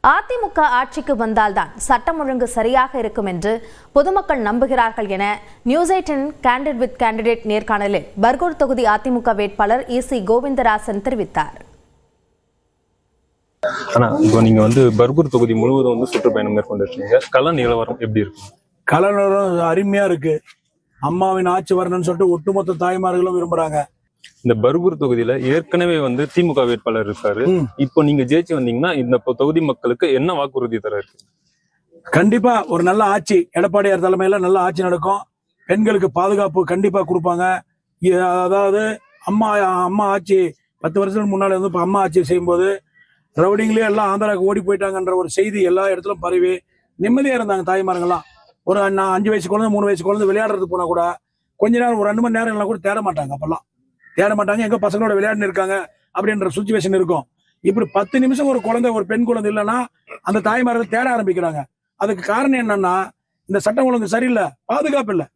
அதிமுக ஆட்சிக்கு வந்தால்தான் சட்டம் ஒழுங்கு சரியாக இருக்கும் என்று பொதுமக்கள் நம்புகிறார்கள் என நியூஸ் 18 கேண்டிட் வித் கேண்டிடேட் நேர்காணலில் பர்கூர் தொகுதி அதிமுக வேட்பாளர் இசி கோவிந்தராசன் தெரிவித்தார். இப்போ நீங்க பர்கூர் தொகுதி முழுவதும் சுற்றுப்பயணம் மேற்கொண்டிருக்கீங்க. கள நிலவரம் எப்படி இருக்கு? கள நிலவரம் அருமையா இருக்கு. அம்மாவின் ஆட்சி வரணும்னு சொல்லிட்டு ஒட்டுமொத்த தாய்மார்களும் விரும்புறாங்க. இந்த பர்கூர் தொகுதியில ஏற்கனவே திமுக வேட்பாளர் இருக்காரு. இப்போ நீங்க ஜெயிச்சு வந்தீங்கன்னா இந்த தொகுதி மக்களுக்கு என்ன வாக்குறுதி தர இருக்கு? கண்டிப்பா ஒரு நல்ல ஆட்சி, எடப்பாடியார் தலைமையில நல்ல ஆட்சி நடக்கும். பெண்களுக்கு பாதுகாப்பு கண்டிப்பா கொடுப்பாங்க. அதாவது அம்மா ஆட்சி 10 வருஷத்துக்கு முன்னாடி இப்ப அம்மா ஆட்சி செய்யும்போது ரவுடிங்களே எல்லாம் ஆந்திராவுக்கு ஓடி போயிட்டாங்கன்ற ஒரு செய்தி எல்லா இடத்துலும் பரவி நிம்மதியா இருந்தாங்க தாய்மார்கள்லாம். ஒரு 5 வயசு குழந்தை 3 வயசு குழந்தை விளையாடுறதுக்கு போனா கூட கொஞ்ச நேரம் ஒரு 2 மணி நேரம் எல்லாம் கூட தேட மாட்டாங்க. அப்பெல்லாம் தேட மாட்டாங்க, எங்க பசங்களோட விளையாடுன்னு இருக்காங்க அப்படின்ற சுச்சுவேஷன் இருக்கும். இப்படி 10 நிமிஷம் ஒரு குழந்தை, ஒரு பெண் குழந்தை இல்லைன்னா அந்த தாய்மார்கள் தேட ஆரம்பிக்கிறாங்க. அதுக்கு காரணம் என்னன்னா இந்த சட்டம் ஒழுங்கு சரியில்லை, பாதுகாப்பு இல்லை.